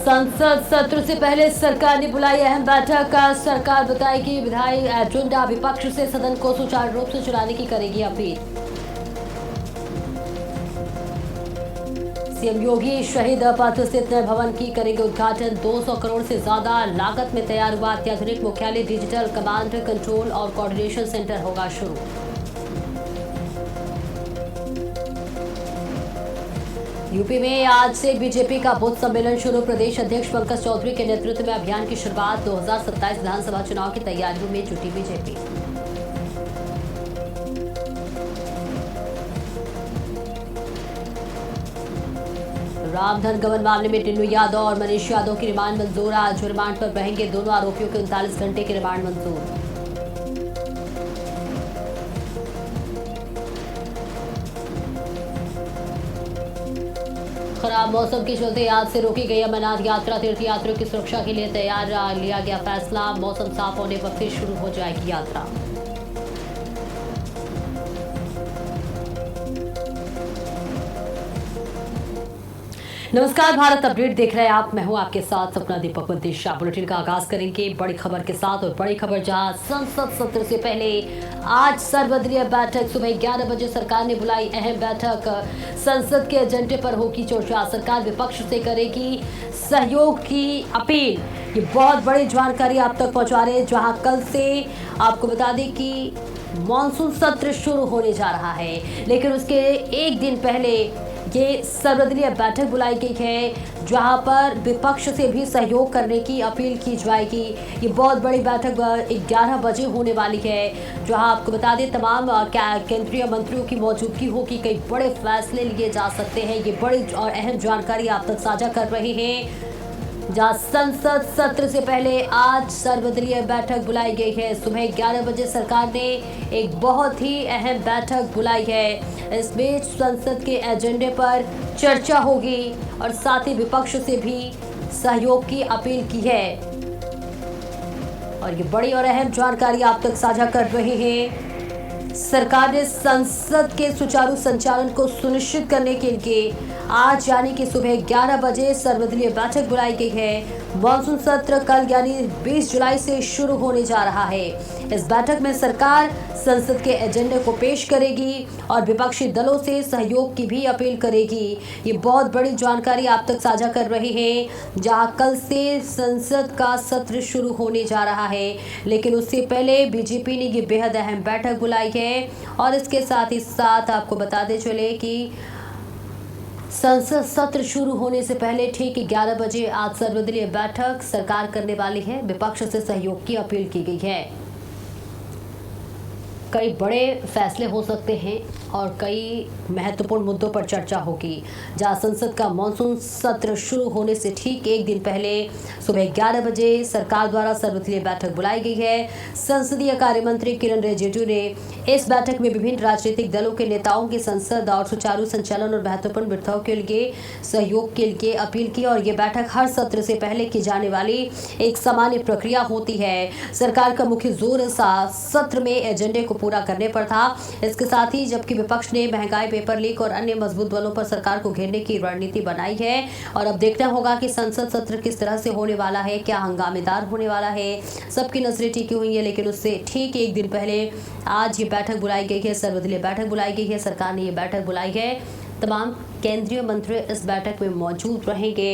संसद सत्र से पहले सरकार ने बुलाई अहम बैठक। सरकार बताएगी विधायी एजेंडा, विपक्ष से सदन को सुचारू रूप से चलाने की करेगी अपील। सीएम योगी शहीद पथ स्थित नए भवन की करेंगे उद्घाटन। 200 करोड़ से ज्यादा लागत में तैयार हुआ अत्याधुनिक मुख्यालय, डिजिटल कमांड कंट्रोल और कोऑर्डिनेशन सेंटर होगा शुरू। यूपी में आज से बीजेपी का बूथ सम्मेलन शुरू। प्रदेश अध्यक्ष पंकज चौधरी के नेतृत्व में अभियान की शुरुआत। 2027 विधानसभा चुनाव की तैयारियों में जुटी बीजेपी। रामधन गबन मामले में टिन्नू यादव और मनीष यादव की रिमांड मंजूर। आज रिमांड पर रहेंगे दोनों आरोपियों के 39 घंटे की रिमांड मंजूर। खराब मौसम के चलते आज से रोकी गई अमरनाथ यात्रा। तीर्थ यात्रियों की सुरक्षा के लिए तैयार लिया गया फैसला। मौसम साफ होने पर फिर शुरू हो जाएगी यात्रा। नमस्कार, भारत अपडेट देख रहे हैं आप। मैं हूं आपके साथ अपना दीपक मंतेशा। बुलेटिन का आगाज करेंगे बड़ी खबर के साथ। और बड़ी खबर जहां संसद सत्र से पहले आज सर्वदलीय बैठक। सुबह 11 बजे सरकार ने बुलाई अहम बैठक। संसद के एजेंडे पर होगी चर्चा। सरकार विपक्ष से करेगी सहयोग की अपील। ये बहुत बड़ी जानकारी आप तक पहुंचा रहे हैं, जहां कल से आपको बता दें कि मॉनसून सत्र शुरू होने जा रहा है, लेकिन उसके एक दिन पहले ये सर्वदलीय बैठक बुलाई गई है, जहां पर विपक्ष से भी सहयोग करने की अपील की जाएगी। ये बहुत बड़ी बैठक 11 बजे होने वाली है, जहां आपको बता दें तमाम केंद्रीय मंत्रियों की मौजूदगी होगी। कई बड़े फैसले लिए जा सकते हैं। ये बड़ी और अहम जानकारी आप तक साझा कर रहे हैं, जहां संसद सत्र से पहले आज सर्वदलीय बैठक बुलाई गई है। सुबह 11 बजे सरकार ने एक बहुत ही अहम बैठक बुलाई है। इस बीच संसद के एजेंडे पर चर्चा होगी और साथ ही विपक्ष से भी सहयोग की अपील की है। और ये बड़ी और अहम जानकारी आप तक साझा कर रहे हैं। सरकार ने संसद के सुचारू संचालन को सुनिश्चित करने के लिए आज यानी कि सुबह 11 बजे सर्वदलीय बैठक बुलाई गई है। मॉनसून सत्र कल यानी 20 जुलाई से शुरू होने जा रहा है। इस बैठक में सरकार संसद के एजेंडे को पेश करेगी और विपक्षी दलों से सहयोग की भी अपील करेगी। ये बहुत बड़ी जानकारी आप तक साझा कर रहे हैं, जहां कल से संसद का सत्र शुरू होने जा रहा है, लेकिन उससे पहले बीजेपी ने ये बेहद अहम बैठक बुलाई है। और इसके साथ ही साथ आपको बताते चले कि संसद सत्र शुरू होने से पहले ठीक 11 बजे आज सर्वदलीय बैठक सरकार करने वाली है। विपक्ष से सहयोग की अपील की गई है। कई बड़े फैसले हो सकते हैं और कई महत्वपूर्ण मुद्दों पर चर्चा होगी। जहां संसद का मॉनसून सत्र शुरू होने से ठीक एक दिन पहले सुबह 11 बजे सरकार द्वारा सर्वदलीय बैठक बुलाई गई है। संसदीय कार्य मंत्री किरण रिजिजू ने इस बैठक में विभिन्न राजनीतिक दलों के नेताओं की संसद और सुचारू संचालन और महत्वपूर्ण विधाओं के लिए सहयोग के लिए अपील की। और ये बैठक हर सत्र से पहले की जाने वाली एक सामान्य प्रक्रिया होती है। सरकार का मुख्य जोर सत्र में एजेंडे को पूरा करने पर था। इसके साथ ही जबकि विपक्ष ने महंगाई, पेपर लीक और अन्य मजबूत बलों पर सरकार को घेरने की रणनीति बनाई है। और अब देखना होगा कि संसद सत्र किस तरह से होने वाला है, क्या हंगामेदार होने वाला है। सबकी नजरें टिकी हुई है, लेकिन उससे ठीक एक दिन पहले आज ये बैठक बुलाई गई है, सर्वदलीय बैठक बुलाई गई है। सरकार ने ये बैठक बुलाई है। तमाम केंद्रीय मंत्री इस बैठक में मौजूद रहेंगे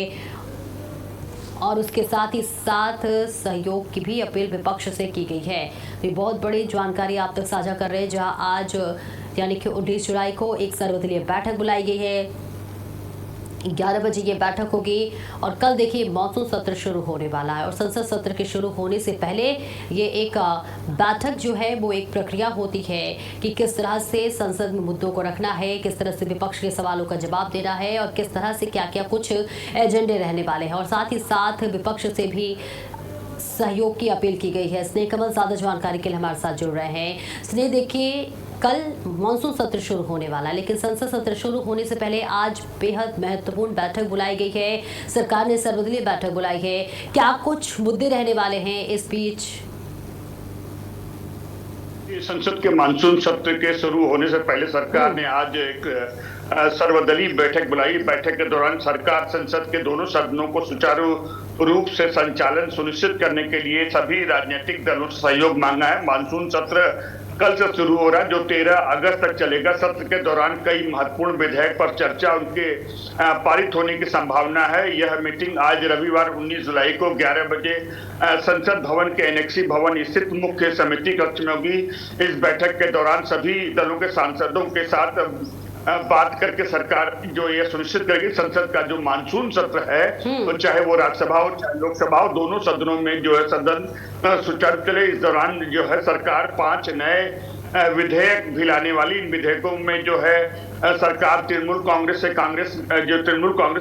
और उसके साथ ही साथ सहयोग की भी अपील विपक्ष से की गई है। तो ये बहुत बड़ी जानकारी आप तक साझा कर रहे हैं, जहां आज यानी कि 19 जुलाई को एक सर्वदलीय बैठक बुलाई गई है। 11 बजे ये बैठक होगी और कल देखिए मॉनसून सत्र शुरू होने वाला है। और संसद सत्र के शुरू होने से पहले ये एक बैठक जो है वो एक प्रक्रिया होती है कि किस तरह से संसद में मुद्दों को रखना है, किस तरह से विपक्ष के सवालों का जवाब देना है और किस तरह से क्या क्या कुछ एजेंडे रहने वाले हैं। और साथ ही साथ विपक्ष से भी सहयोग की अपील की गई है। स्नेह कमल ज्यादा जानकारी के लिए हमारे साथ जुड़ रहे हैं। स्नेह, देखिए कल मॉनसून सत्र शुरू होने वाला है, लेकिन संसद सत्र शुरू होने से पहले आज बेहद महत्वपूर्ण बैठक बुलाई गई है। सरकार ने सर्वदलीय बैठक बुलाई है। क्या कुछ मुद्दे रहने वाले हैं इस बीच? संसद के मानसून सत्र के शुरू होने से पहले सरकार ने आज एक सर्वदलीय बैठक बुलाई। बैठक के दौरान सरकार संसद के दोनों सदनों को सुचारू रूप से संचालन सुनिश्चित करने के लिए सभी राजनीतिक दलों से सहयोग मांगा है। मानसून सत्र कल से शुरू हो रहा है, जो 13 अगस्त तक चलेगा। सत्र के दौरान कई महत्वपूर्ण विधेयक पर चर्चा, उनके पारित होने की संभावना है। यह मीटिंग आज रविवार 19 जुलाई को 11 बजे संसद भवन के एनेक्सी भवन स्थित मुख्य समिति कक्ष में होगी। इस बैठक के दौरान सभी दलों के सांसदों के साथ बात करके सरकार जो ये सुनिश्चित करेगी संसद का जो मानसून सत्र है, तो चाहे वो राज्यसभा हो चाहे लोकसभा हो, दोनों सदनों में जो है सदन सुचारू चले। इस दौरान जो है सरकार 5 नए विधेयक भी लाने वाली। इन विधेयकों में जो है सरकार तृणमूल कांग्रेस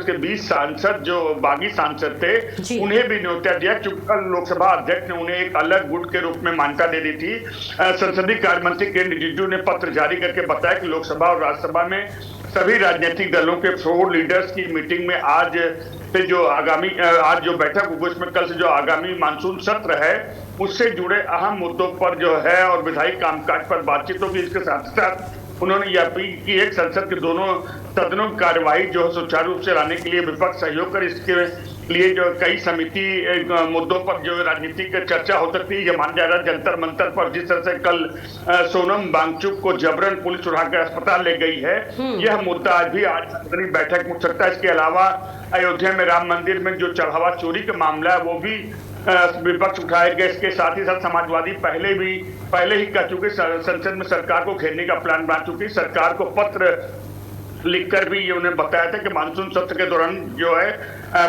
के 20 सांसद जो बागी सांसद थे उन्हें भी न्योता दिया, क्योंकि कल लोकसभा अध्यक्ष ने उन्हें एक अलग गुट के रूप में मान्यता दे दी थी। संसदीय कार्य मंत्री किरेन रिजिजू ने पत्र जारी करके बताया कि लोकसभा और राज्यसभा में सभी राजनीतिक दलों के फ्लोर लीडर्स की मीटिंग में आज जो बैठक होगी उसमें कल से जो आगामी मानसून सत्र है उससे जुड़े अहम मुद्दों पर जो है और विधायी कामकाज पर बातचीत होगी। इसके साथ साथ उन्होंने यह अपील की है संसद के दोनों सदनों की कार्यवाही जो है सुचारू रूप से लाने के लिए विपक्ष सहयोग कर इसके लिए जो कई समिति मुद्दों पर जो राजनीतिक चर्चा हो सकती है। ये माना जा रहा है जंतर मंतर पर जिस तरह से कल सोनम वांगचुक को जबरन पुलिस उठाकर अस्पताल ले गई है, यह मुद्दा आज सदन बैठक में उठ सकता है। इसके अलावा अयोध्या में राम मंदिर में जो चढ़ावा चोरी का मामला है वो भी विपक्ष उठाएगा। इसके साथ ही साथ समाजवादी पहले ही कह चुके संसद में सरकार को घेरने का प्लान बना चुकी। सरकार को पत्र लिखकर भी ये उन्हें बताया था कि मानसून सत्र के दौरान जो है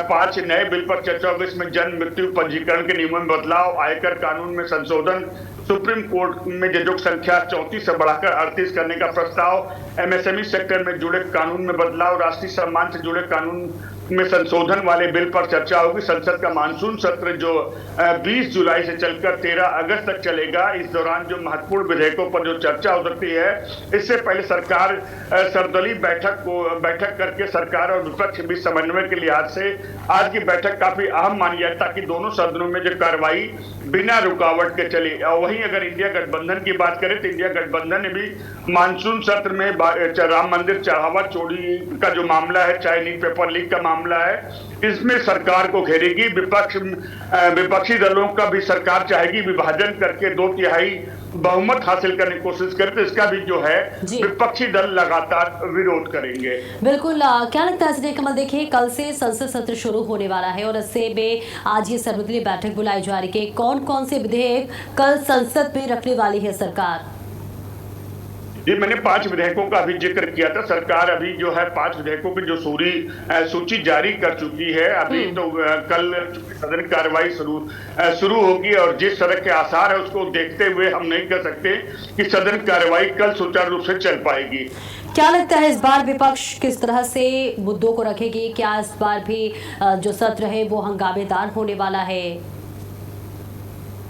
5 नए बिल पर चर्चा होगी। इसमें जन्म मृत्यु पंजीकरण के नियमों में बदलाव, आयकर कानून में संशोधन, सुप्रीम कोर्ट में जजों की संख्या 34 से बढ़ाकर 38 करने का प्रस्ताव, एमएसएमई सेक्टर में जुड़े कानून में बदलाव, राष्ट्रीय सम्मान से जुड़े कानून में संशोधन वाले बिल पर चर्चा होगी। संसद का मानसून सत्र जो 20 जुलाई से चलकर 13 अगस्त तक चलेगा। इस दौरान जो महत्वपूर्ण विधेयकों पर जो चर्चा हो सकती है, इससे पहले सरकार सर्वदलीय बैठक करके सरकार और विपक्ष के बीच समन्वय के लिहाज से आज की बैठक काफी अहम मानी जाए ताकि दोनों सदनों में जो कार्रवाई बिना रुकावट के चले। और वहीं अगर इंडिया गठबंधन की बात करें तो इंडिया गठबंधन ने भी मानसून सत्र में राम मंदिर चढ़ावा चोरी का जो मामला है, चाहे नीट पेपर लीक का मामला है, इसमें सरकार को घेरेगी। विपक्षी दलों का भी सरकार चाहेगी विभाजन करके 2/3 बहुमत हासिल करने की कोशिश करे, तो इसका भी जो है विपक्षी दल लगातार विरोध करेंगे। बिल्कुल, क्या लगता है संजय कमल, देखिए कल से संसद सत्र शुरू होने वाला है और इससे में आज ये सर्वदलीय बैठक बुलाई जा रही है। कौन से विधेयक कल संसद में रखने वाली है सरकार? जी, मैंने 5 विधेयकों का अभी जिक्र किया था। सरकार अभी जो है 5 विधेयकों की जो सूची जारी कर चुकी है। अभी तो कल सदन कार्रवाई शुरू होगी और जिस तरह के आसार है उसको देखते हुए हम नहीं कह सकते कि सदन कार्रवाई कल सुचारू रूप से चल पाएगी। क्या लगता है इस बार विपक्ष किस तरह से मुद्दों को रखेगी? क्या इस बार भी जो सत्र है वो हंगामेदार होने वाला है?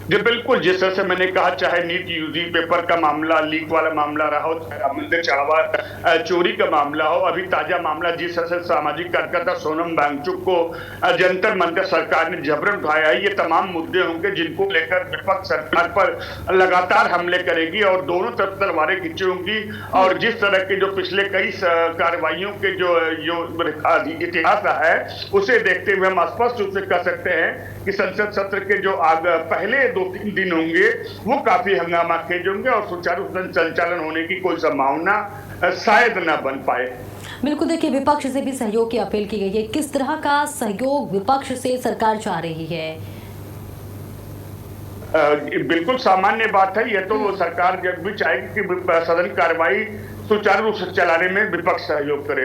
जी बिल्कुल, जिस तरह से मैंने कहा, चाहे नीट यूजी पेपर का मामला, लीक वाला मामला रहा हो, चाहे राम मंदिर चढ़ावा चोरी का मामला हो, अभी ताजा मामला जिस तरह से सामाजिक कार्यकर्ता सोनम वांगचुक को जंतर मंतर सरकार ने जबरन उठाया है, ये तमाम मुद्दे होंगे जिनको लेकर विपक्ष सरकार पर लगातार हमले करेगी और दोनों तरफ तलवारें खींची होंगी। और जिस तरह के जो पिछले कई कार्रवाइयों के जो इतिहास रहा है उसे देखते हुए हम स्पष्ट रूप से कह सकते हैं कि संसद सत्र के जो पहले 2-3 दिन होंगे वो काफी हंगामा खेज होंगे और सुचारू संचालन होने की कोई संभावना शायद न बन पाए। बिल्कुल, देखिए विपक्ष से भी सहयोग की अपील की गई है। किस तरह का सहयोग विपक्ष से सरकार चाह रही है? बिल्कुल सामान्य बात है। यह तो सरकार जब भी चाहेगी कि सदन कार्रवाई सुचारू रूप से चलाने में विपक्ष सहयोग करे।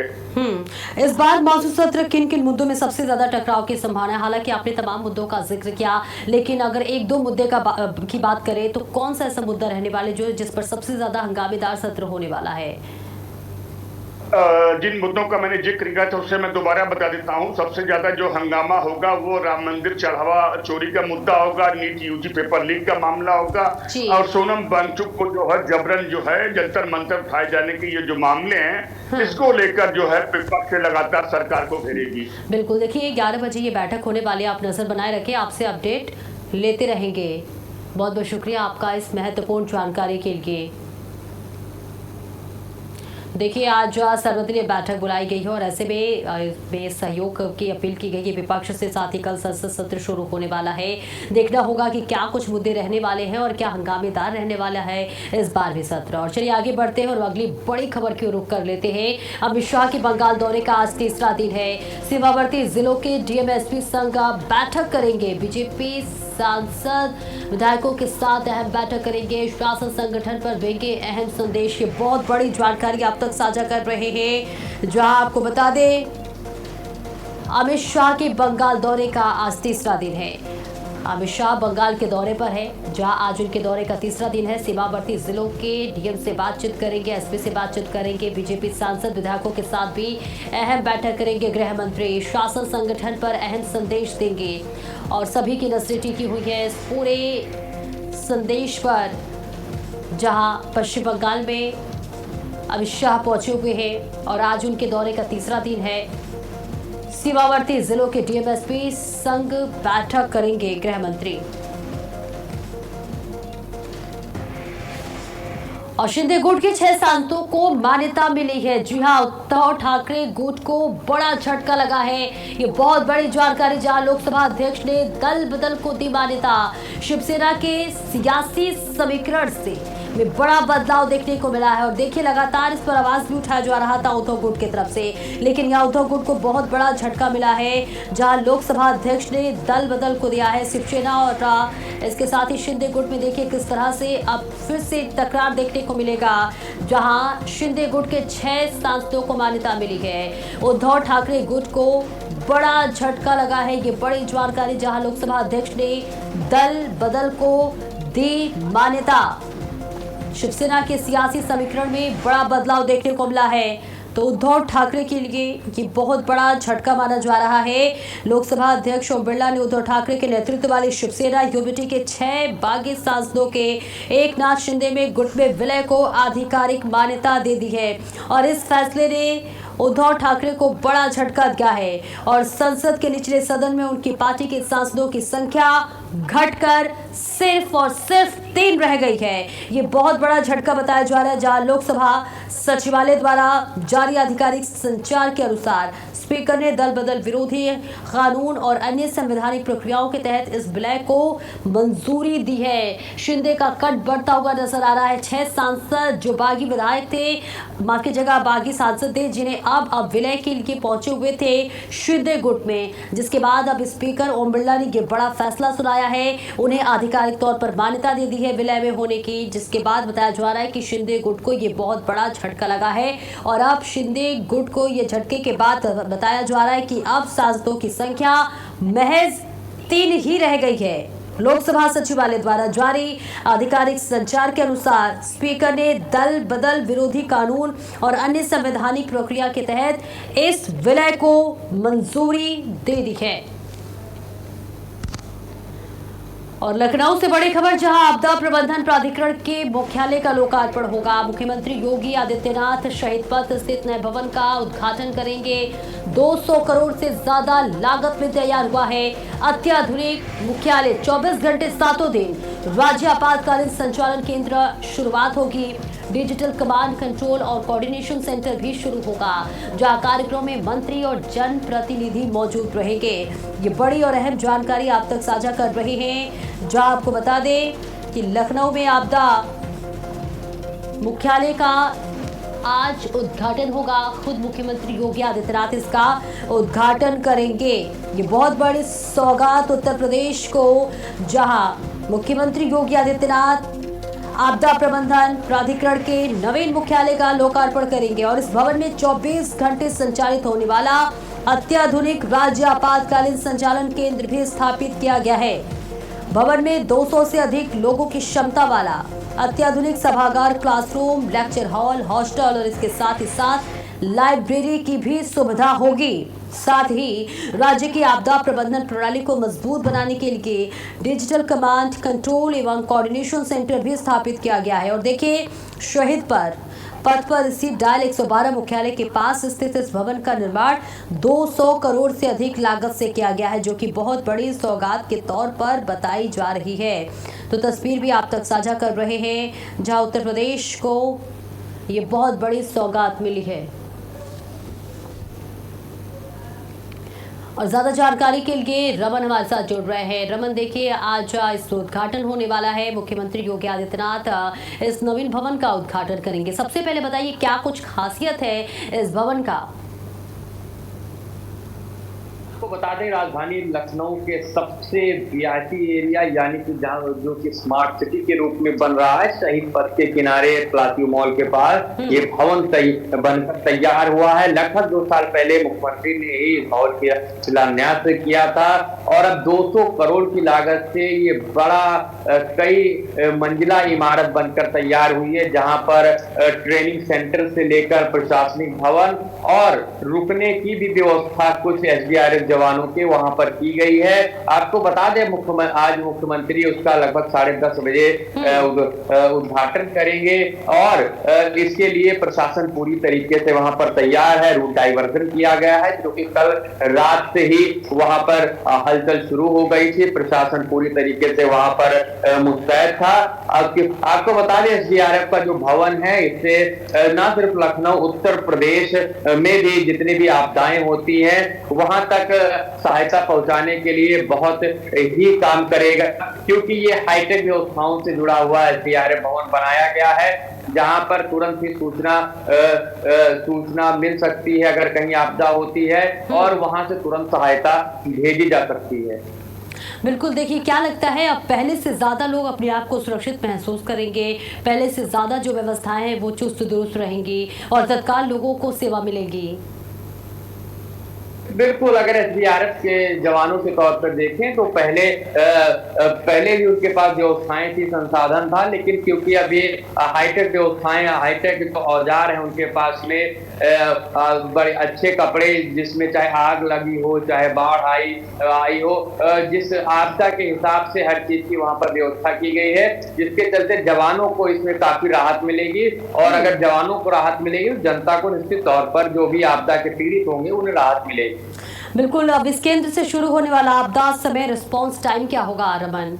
इस बार मानसून सत्र किन किन मुद्दों में सबसे ज्यादा टकराव की संभावना है? हालांकि आपने तमाम मुद्दों का जिक्र किया, लेकिन अगर 1-2 मुद्दे की बात करें तो कौन सा ऐसा मुद्दा रहने वाले जो जिस पर सबसे ज्यादा हंगामेदार सत्र होने वाला है? जिन मुद्दों का मैंने जिक्र किया था उससे मैं दोबारा बता देता हूं। सबसे ज्यादा जो हंगामा होगा वो राम मंदिर चढ़ावा चोरी का मुद्दा होगा, नीट यूजी पेपर लीक का मामला होगा और सोनम वांगचुक को जो है जबरन जो है जंतर मंतर उठाए जाने के ये जो मामले हैं इसको लेकर जो है विपक्ष से लगातार सरकार को घेरेगी। बिल्कुल, देखिए 11 बजे ये बैठक होने वाली है, आप नजर बनाए रखें, आपसे अपडेट लेते रहेंगे। बहुत बहुत शुक्रिया आपका इस महत्वपूर्ण जानकारी के लिए। देखिए, आज सर्वदलीय बैठक बुलाई गई है और ऐसे में सहयोग की अपील की गई है विपक्ष से। साथ ही कल संसद सत्र शुरू होने वाला है। देखना होगा कि क्या कुछ मुद्दे रहने वाले हैं और क्या हंगामेदार रहने वाला है इस बार भी सत्र। और चलिए आगे बढ़ते हैं और अगली बड़ी खबर की रुख कर लेते हैं। अमित शाह के बंगाल दौरे का आज तीसरा दिन है। सीमावर्ती जिलों के डीएम-एसपी संघ बैठक करेंगे। बीजेपी सांसद विधायकों के साथ अहम बैठक करेंगे। शासन संगठन पर देंगे अहम संदेश। ये बहुत बड़ी जानकारी आप तक साझा कर रहे हैं, जहां आपको बता दें अमित शाह के बंगाल दौरे का आज तीसरा दिन है। अमित शाह बंगाल के दौरे पर है, जहां आज उनके दौरे का तीसरा दिन है। सीमावर्ती जिलों के डीएम से बातचीत करेंगे, एसपी से बातचीत करेंगे। बीजेपी सांसद विधायकों के साथ भी अहम बैठक करेंगे। गृह मंत्री शासन संगठन पर अहम संदेश देंगे और सभी की नजरें टिकी हुई है इस पूरे संदेश पर, जहां पश्चिम बंगाल में अमित शाह पहुंचे हुए हैं और आज उनके दौरे का तीसरा दिन है। सीमावर्ती जिलों के डीएम-एसपी संघ बैठक करेंगे गृह मंत्री। और शिंदे गुट के 6 सांसदों को मान्यता मिली है। जी हां, उद्धव ठाकरे गुट को बड़ा झटका लगा है। ये बहुत बड़ी जानकारी, जहां लोकसभा अध्यक्ष ने दल बदल को दी मान्यता। शिवसेना के सियासी समीकरण से में बड़ा बदलाव देखने को मिला है। और देखिए, लगातार इस पर आवाज भी उठाया जा रहा था उद्धव गुट की तरफ से, लेकिन यहाँ उद्धव गुट को बहुत बड़ा झटका मिला है, जहां लोकसभा अध्यक्ष ने दल बदल को दिया है। शिवसेना और इसके साथ ही शिंदे गुट में देखिए किस तरह से अब फिर से तकरार देखने को मिलेगा, जहां शिंदे गुट के 6 सांसदों को मान्यता मिली है। उद्धव ठाकरे गुट को बड़ा झटका लगा है। ये बड़ी जानकारी, जहां लोकसभा अध्यक्ष ने दल बदल को दी मान्यता। शिवसेना के सियासी समीकरण में बड़ा बदलाव देखने को मिला है, तो उद्धव ठाकरे के लिए ये बहुत बड़ा झटका माना जा रहा है। लोकसभा अध्यक्ष ओम बिरला ने उद्धव ठाकरे के नेतृत्व वाली शिवसेना यूबीटी के 6 बागी सांसदों के एकनाथ शिंदे में गुट में विलय को आधिकारिक मान्यता दे दी है और इस फैसले ने उद्धव ठाकरे को बड़ा झटका दिया है और संसद के निचले सदन में उनकी पार्टी के सांसदों की संख्या घटकर सिर्फ और सिर्फ 3 रह गई है। ये बहुत बड़ा झटका बताया जा रहा है, जहां लोकसभा सचिवालय द्वारा जारी आधिकारिक संचार के अनुसार स्पीकर ने दल बदल विरोधी कानून और अन्य संवैधानिक प्रक्रियाओं के तहत इस विलय को मंजूरी दी है। शिंदे का कट बढ़ता हुआ नजर आ रहा है। 6 सांसद जो बागी विधायक थे, मां की जगह बागी सांसद थे, जिन्हें अब विलय के लिए पहुंचे हुए थे शिंदे गुट में, जिसके बाद अब स्पीकर ओम बिरला ने ये बड़ा फैसला सुनाया है। उन्हें आधिकारिक तौर पर मान्यता दे दी है विलय में होने की, जिसके बाद बताया जा रहा है कि शिंदे गुट को ये बहुत बड़ा झटका लगा है और अब शिंदे गुट को ये झटके के बाद बताया जा रहा है कि अब सांसदों की संख्या महज 3 ही रह गई है। लोकसभा सचिवालय द्वारा जारी आधिकारिक संचार के अनुसार स्पीकर ने दल बदल विरोधी कानून और अन्य संवैधानिक प्रक्रिया के तहत इस विलय को मंजूरी दे दी है। और लखनऊ से बड़ी खबर, जहां आपदा प्रबंधन प्राधिकरण के मुख्यालय का लोकार्पण होगा। मुख्यमंत्री योगी आदित्यनाथ शहीद पथ स्थित नए भवन का उद्घाटन करेंगे। 200 करोड़ से ज्यादा लागत में तैयार हुआ है अत्याधुनिक मुख्यालय। 24 घंटे 7 दिन राज्य आपातकालीन संचालन केंद्र शुरुआत होगी। डिजिटल कमांड कंट्रोल और कोऑर्डिनेशन सेंटर भी शुरू होगा, जहां कार्यक्रम में मंत्री और जन प्रतिनिधि मौजूद रहेंगे। ये बड़ी और अहम जानकारी आप तक साझा कर रहे हैं, जहां आपको बता दें कि लखनऊ में आपदा मुख्यालय का आज उद्घाटन होगा। खुद मुख्यमंत्री योगी आदित्यनाथ इसका उद्घाटन करेंगे। ये बहुत बड़ी सौगात उत्तर प्रदेश को, जहां मुख्यमंत्री योगी आदित्यनाथ आपदा प्रबंधन प्राधिकरण के नवीन मुख्यालय का लोकार्पण करेंगे और इस भवन में 24 घंटे संचालित होने वाला अत्याधुनिक राज्य आपातकालीन संचालन केंद्र भी स्थापित किया गया है। भवन में 200 से अधिक लोगों की क्षमता वाला अत्याधुनिक सभागार, क्लासरूम, लेक्चर हॉल, हॉस्टल और इसके साथ ही साथ लाइब्रेरी की भी सुविधा होगी। साथ ही राज्य की आपदा प्रबंधन प्रणाली को मजबूत बनाने के लिए डिजिटल कमांड कंट्रोल एवं कोऑर्डिनेशन सेंटर भी स्थापित किया गया है। और देखिए, शहीद पथ पर स्थित डायल 112 मुख्यालय के पास स्थित इस भवन का निर्माण 200 करोड़ से अधिक लागत से किया गया है, जो कि बहुत बड़ी सौगात के तौर पर बताई जा रही है। तो तस्वीर भी आप तक साझा कर रहे हैं, जहां उत्तर प्रदेश को ये बहुत बड़ी सौगात मिली है। और ज्यादा जानकारी के लिए रमन हमारे साथ जुड़ रहे हैं। रमन, देखिए आज इस उद्घाटन होने वाला है, मुख्यमंत्री योगी आदित्यनाथ इस नवीन भवन का उद्घाटन करेंगे। सबसे पहले बताइए क्या कुछ खासियत है इस भवन का? आपको बता दें, राजधानी लखनऊ के सबसे वीआईपी एरिया यानी कि जहाँ जो कि स्मार्ट सिटी के रूप में बन रहा है, शहीद पथ के किनारे प्लासियो मॉल के पास ये भवन बनकर तैयार हुआ है। लगभग 2 साल पहले मुख्यमंत्री ने ही इस भवन का शिलान्यास किया था और अब 200 करोड़ की लागत से ये बड़ा कई मंजिला इमारत बनकर तैयार हुई है, जहां पर ट्रेनिंग सेंटर से लेकर प्रशासनिक भवन और रुकने की भी व्यवस्था कुछ एसडीआरएफ जवानों के वहां पर की गई है। आपको बता दें, आज मुख्यमंत्री उसका लगभग 10:30 बजे उद्घाटन करेंगे और इसके लिए प्रशासन पूरी तरीके से वहां पर तैयार है। रूट डाइवर्जन किया गया है, जो कि कल रात से ही वहां पर हलचल शुरू हो गई थी। प्रशासन पूरी तरीके से वहां पर मुस्तैद था। आपको बता दें, एसडीआरएफ का जो भवन है, इससे न सिर्फ लखनऊ, उत्तर प्रदेश में भी जितनी भी आपदाएं होती हैं वहां तक सहायता पहुंचाने के लिए बहुत ही काम करेगा, क्योंकि ये हाईटेक व्यवस्थाओं से जुड़ा हुआ एसडीआरएफ भवन बनाया गया है, जहां पर तुरंत ही सूचना मिल सकती है अगर कहीं आपदा होती है और वहां से तुरंत सहायता भेजी जा सकती है। बिल्कुल, देखिए क्या लगता है अब पहले से ज्यादा लोग अपने आप को सुरक्षित महसूस करेंगे, पहले से ज्यादा जो व्यवस्थाएं हैं वो चुस्त दुरुस्त रहेंगी और तत्काल लोगों को सेवा मिलेगी? बिल्कुल, अगर एसडीआरएफ के जवानों के तौर पर देखें तो पहले भी उनके पास व्यवस्थाएं थी, संसाधन था, लेकिन क्योंकि अब ये हाईटेक व्यवस्थाएं, हाईटेक जो औजार हैं उनके पास में बड़े अच्छे कपड़े, जिसमें चाहे आग लगी हो, चाहे बाढ़ आई हो, जिस आपदा के हिसाब से हर चीज की वहां पर व्यवस्था की गई है, जिसके चलते जवानों को इसमें काफी राहत मिलेगी। और अगर जवानों को राहत मिलेगी तो जनता को निश्चित तौर पर जो भी आपदा के पीड़ित होंगे उन्हें राहत मिलेगी। बिल्कुल, अब इस केंद्र से शुरू होने वाला आपदा समय रिस्पांस टाइम क्या होगा रमन?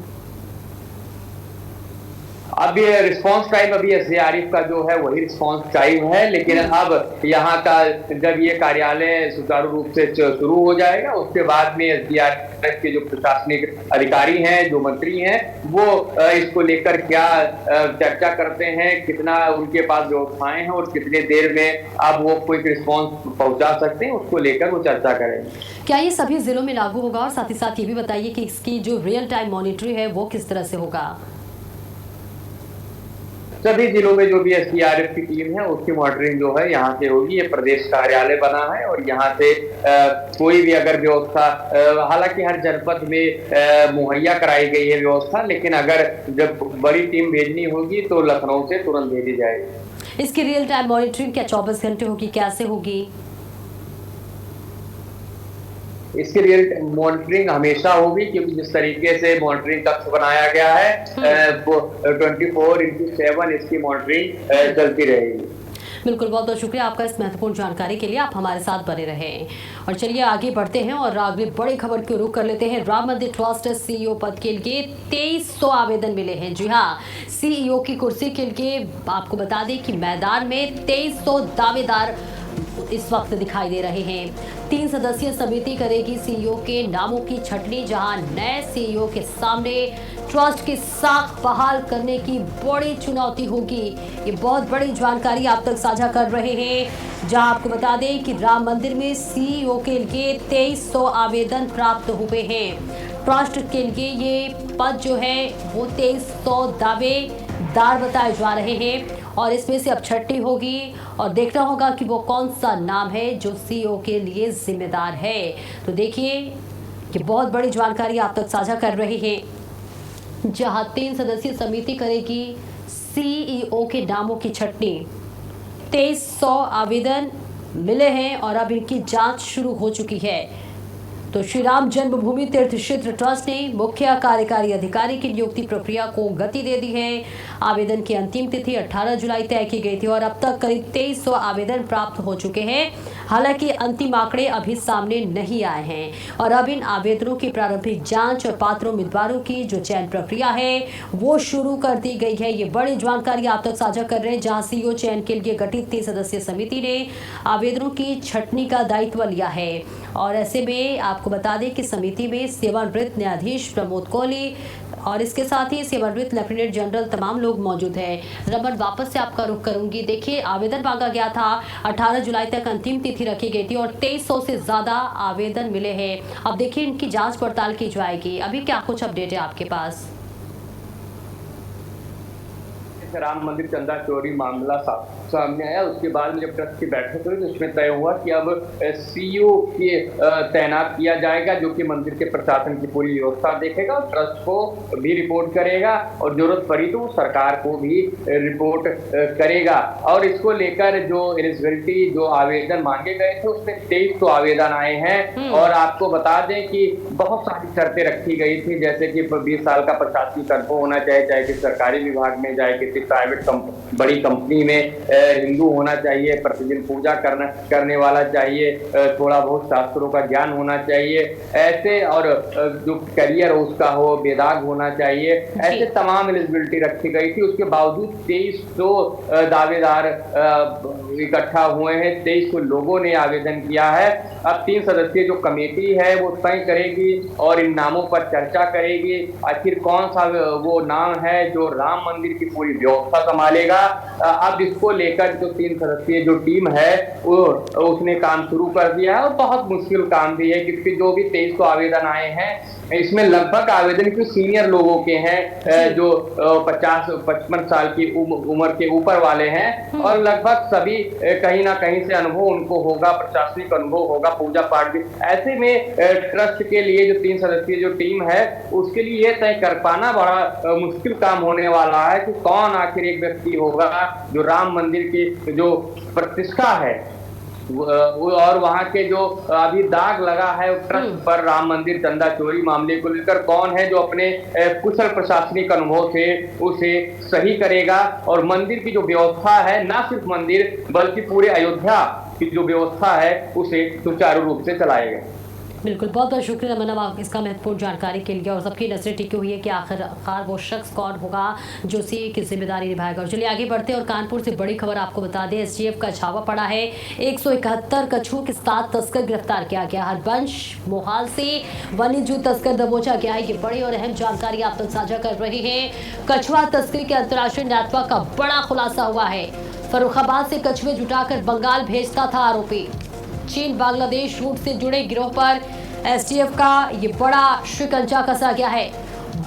अब ये रिस्पांस टाइम अभी एसडीआरएफ का जो है वही रिस्पांस टाइम है, लेकिन अब यहाँ का जब ये कार्यालय सुचारू रूप से शुरू हो जाएगा उसके बाद में एसडीआरएफ के जो प्रशासनिक अधिकारी हैं, जो मंत्री हैं, वो इसको लेकर क्या चर्चा करते हैं, कितना उनके पास व्यवस्थाएं हैं और कितने देर में अब वो कोई रिस्पांस पहुंचा सकते हैं, उसको लेकर वो चर्चा करेंगे। क्या ये सभी जिलों में लागू होगा? और साथ ही साथ ये भी बताइए कि इसकी जो रियल टाइम मॉनिटरिंग है वो किस तरह से होगा? सभी जिलों में जो भी एसडीआरएफ की टीम है उसकी मॉनिटरिंग जो है यहाँ से होगी। ये प्रदेश कार्यालय बना है और यहाँ से कोई भी अगर व्यवस्था, हालांकि हर जनपद में मुहैया कराई गई है व्यवस्था, लेकिन अगर जब बड़ी टीम भेजनी होगी तो लखनऊ से तुरंत भेजी जाएगी। इसकी रियल टाइम मॉनिटरिंग क्या 24 घंटे होगी, कैसे होगी? इसकी रियल मॉनिटरिंग हमेशा होगी, क्योंकि जिस तरीके से मॉनिटरिंग कक्ष बनाया गया है वो 24/7 इसकी मॉनिटरिंग चलती रहेगी। बिल्कुल, बहुत बहुत शुक्रिया आपका इस महत्वपूर्ण जानकारी के लिए। आप हमारे साथ बने रहे। और चलिए आगे बढ़ते हैं और आगे बड़ी खबर को रुख कर लेते हैं। राम मंदिर ट्रस्ट सीईओ पद के लिए 2300 आवेदन मिले हैं। जी हाँ, सीईओ की कुर्सी के लिए आपको बता दें कि मैदान में 2300 दावेदार इस वक्त दिखाई दे रहे हैं। 3 सदस्यीय समिति करेगी सीईओ के नामों की छटनी, जहां नए सीईओ के सामने ट्रस्ट की साख बहाल करने की बड़ी चुनौती होगी। ये बहुत बड़ी जानकारी आप तक साझा कर रहे हैं, जहां आपको बता दें कि राम मंदिर में सीईओ के लिए 2300 आवेदन प्राप्त हुए हैं। ट्रस्ट के लिए ये पद जो है वो 2300 दावेदार बताए जा रहे हैं और इसमें से अब छटनी होगी और देखना होगा कि वो कौन सा नाम है जो सीईओ के लिए जिम्मेदार है। तो देखिए कि बहुत बड़ी जानकारी आप तक साझा कर रहे हैं, जहां 3 सदस्यीय समिति करेगी सीईओ के नामों की छटनी। 2300 आवेदन मिले हैं और अब इनकी जांच शुरू हो चुकी है। तो तो श्री राम जन्मभूमि तीर्थ क्षेत्र ट्रस्ट ने मुख्य कार्यकारी अधिकारी की नियुक्ति प्रक्रिया को गति दे दी है। आवेदन की अंतिम तिथि 18 जुलाई तय की गई थी और अब तक करीब 2300 आवेदन प्राप्त हो चुके हैं। हालांकि अंतिम आंकड़े अभी सामने नहीं आए हैं और अब इन आवेदनों की प्रारंभिक जांच और पात्र उम्मीदवारों की जो चयन प्रक्रिया है वो शुरू कर दी गई है। ये बड़ी जानकारी आप तक साझा कर रहे हैं, जहां सीईओ चयन के लिए गठित 3 सदस्यीय समिति ने आवेदनों की छंटनी का दायित्व लिया है। और ऐसे में आपको बता दें कि समिति में सेवानिवृत्त न्यायाधीश प्रमोद कोहली और इसके साथ ही सेवानिवृत्त लेफ्टिनेंट जनरल तमाम लोग मौजूद हैं। रमन, वापस से आपका रुख करूंगी। देखिए, आवेदन मांगा गया था, 18 जुलाई तक अंतिम तिथि रखी गई थी और 2300 से ज्यादा आवेदन मिले हैं। अब देखिए इनकी जांच पड़ताल की जाएगी। अभी क्या कुछ अपडेट है आपके पास? राम मंदिर चंदा चोरी मामला सामने आया, उसके बाद में जब ट्रस्ट की बैठक हुई तो उसमें तय हुआ कि अब सीईओ के तैनात किया जाएगा, जो कि मंदिर के प्रशासन की पूरी व्यवस्था देखेगा, ट्रस्ट को भी रिपोर्ट करेगा और जरूरत पड़ी तो सरकार को भी रिपोर्ट करेगा। और इसको लेकर जो एलिजिबिलिटी जो आवेदन मांगे गए थे उसमें 2300 आवेदन आए हैं। और आपको बता दें कि बहुत सारी शर्तें रखी गई थी, जैसे कि 20 साल का प्रशासनिक अनुभव होना चाहिए, चाहे कि सरकारी विभाग में, चाहे किसी प्राइवेट बड़ी कंपनी में, हिंदू होना चाहिए, प्रतिदिन पूजा करने वाला चाहिए, थोड़ा बहुत शास्त्रों का ज्ञान होना चाहिए, ऐसे, और जो करियर उसका हो बेदाग होना चाहिए, ऐसे तमाम एलिजिबिलिटी रखी गई थी। उसके बावजूद 2300 दावेदार इकट्ठा हुए हैं, 2300 लोगों ने आवेदन किया है। अब 3 सदस्यीय जो कमेटी है वो तय करेगी और इन नामों पर चर्चा करेगी, आखिर कौन सा वो नाम है जो राम मंदिर की पूरी व्यवस्था संभालेगा। अब इसको लेकर जो 3 सदस्यीय जो टीम है वो उसने काम शुरू कर दिया है और बहुत मुश्किल काम भी है, क्योंकि जो भी 2300 आवेदन आए हैं इसमें लगभग आवेदन कुछ सीनियर लोगों के हैं, जो 50-55 साल की उम्र के ऊपर वाले हैं, और लगभग सभी कहीं ना कहीं से अनुभव उनको होगा, प्रशासनिक अनुभव होगा, पूजा पाठ भी। ऐसे में ट्रस्ट के लिए जो 3 सदस्यीय जो टीम है उसके लिए ये तय कर पाना बड़ा मुश्किल काम होने वाला है कि कौन आखिर एक व्यक्ति होगा जो राम मंदिर की जो प्रतिष्ठा है और वहां के जो अभी दाग लगा है ट्रस्ट पर राम मंदिर चंदा चोरी मामले को लेकर, कौन है जो अपने कुशल प्रशासनिक अनुभव से उसे सही करेगा और मंदिर की जो व्यवस्था है, ना सिर्फ मंदिर बल्कि पूरे अयोध्या की जो व्यवस्था है उसे सुचारू रूप से चलाएगा। बिल्कुल, बहुत बहुत शुक्रिया रमन, आप इसका महत्वपूर्ण जानकारी के लिए। और सबकी नजरें टिकी हुई है कि आखिरकार वो शख्स कौन होगा जो सीईओ की जिम्मेदारी निभाएगा। और चलिए आगे बढ़ते हैं और कानपुर से बड़ी खबर आपको बता दें, एसटीएफ का छापा पड़ा है। 171 कछुओं के 7 तस्कर गिरफ्तार किया गया। हरबंश मोहाल से वन्यजीव तस्कर दबोचा गया है। ये बड़ी और अहम जानकारी आप तक साझा कर रहे हैं। कछुआ तस्करी के अंतर्राष्ट्रीय नेटवर्क का बड़ा खुलासा हुआ है। फर्रुखाबाद से कछुए जुटाकर बंगाल भेजता था आरोपी। चीन बांग्लादेश रूट से जुड़े गिरोह पर एसटीएफ का ये बड़ा शिकंजा कसा गया है।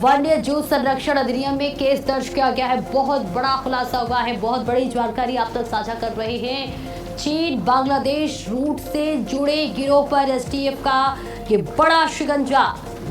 वन्य जीव संरक्षण अधिनियम में केस दर्ज किया गया है। बहुत बड़ा खुलासा हुआ है, बहुत बड़ी जानकारी आप तक साझा कर रहे हैं। चीन बांग्लादेश रूट से जुड़े गिरोह पर एसटीएफ का ये बड़ा शिकंजा।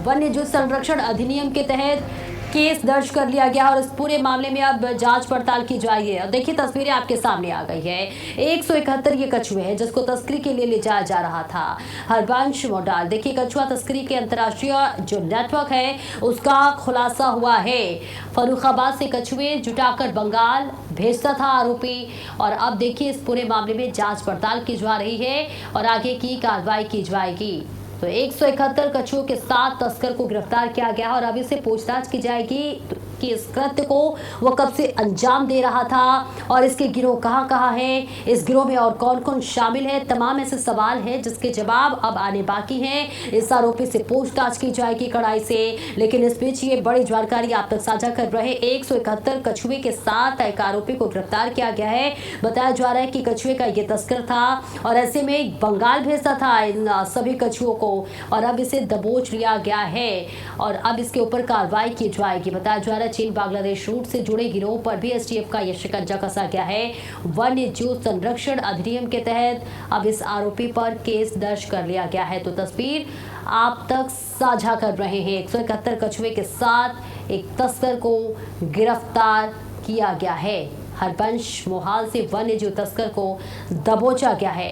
वन्य जीव संरक्षण अधिनियम के तहत केस दर्ज कर लिया गया और इस पूरे मामले में अब जांच पड़ताल की जाएगी। और देखिए तस्वीरें आपके सामने आ गई है। 171 ये कछुए हैं जिसको तस्करी के लिए ले जाया जा रहा था। हरबंश मोडाल, देखिए कछुआ तस्करी के अंतर्राष्ट्रीय जो नेटवर्क है उसका खुलासा हुआ है। फर्रुखाबाद से कछुए जुटाकर बंगाल भेजता था आरोपी। और अब देखिए इस पूरे मामले में जांच पड़ताल की जा रही है और आगे की कार्रवाई की जाएगी। तो 171 कछुओं के 7 तस्कर को गिरफ्तार किया गया और अभी से पूछताछ की जाएगी कि इस कृत्य को वो कब से अंजाम दे रहा था और इसके गिरोह कहाँ है, इस गिरोह में और कौन कौन शामिल है। तमाम ऐसे सवाल हैं जिसके जवाब अब आने बाकी हैं। इस आरोपी से पूछताछ की जाएगी कड़ाई से। लेकिन इस बीच ये बड़ी जानकारी आप तक साझा कर रहे 171 कछुए के 7 एक आरोपी को गिरफ्तार किया गया है। बताया जा रहा है कि कछुए का ये तस्कर था और ऐसे में बंगाल भेजता था इन सभी कछुओं को और अब इसे दबोच लिया गया है और अब इसके ऊपर कार्रवाई की जाएगी। बताया जा रहा है चीन बांग्लादेश रूट से जुड़े गिरोह पर भी एसटीएफ का यह शिकंजा कसा गया है। वन्य जीव संरक्षण अधिनियम के तहत अब इस आरोपी पर केस दर्ज कर लिया गया है। तो तस्वीर आप तक साझा कर रहे हैं। 171 कछुए के साथ एक तस्कर को गिरफ्तार किया गया है। हरबंश मोहाल से वन्य जीव तस्कर को दबोचा गया है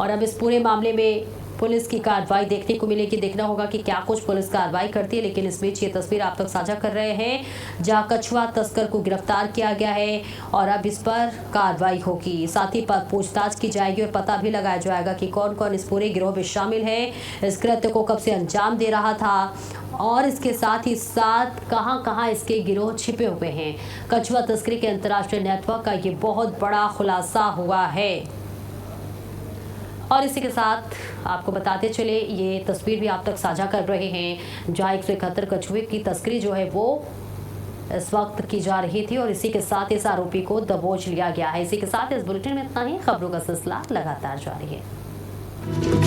और अब इस पूरे मामले में पुलिस की कार्रवाई देखने को मिलेगी। देखना होगा कि क्या कुछ पुलिस कार्रवाई करती है, लेकिन इस बीच ये तस्वीर आप तक साझा कर रहे हैं जहां कछुआ तस्कर को गिरफ्तार किया गया है और अब इस पर कार्रवाई होगी। साथ ही पूछताछ की जाएगी और पता भी लगाया जाएगा कि कौन कौन इस पूरे गिरोह में शामिल है, इस कृत्य को कब से अंजाम दे रहा था और इसके साथ ही साथ कहां-कहां इसके गिरोह छिपे हुए हैं। कछुआ तस्करी के अंतर्राष्ट्रीय नेटवर्क का ये बहुत बड़ा खुलासा हुआ है। और इसी के साथ आपको बताते चले, ये तस्वीर भी आप तक साझा कर रहे हैं जहां 171 कछुए की तस्करी जो है वो इस वक्त की जा रही थी और इसी के साथ इस आरोपी को दबोच लिया गया है। इसी के साथ इस बुलेटिन में इतना ही। खबरों का सिलसिला लगातार जारी है।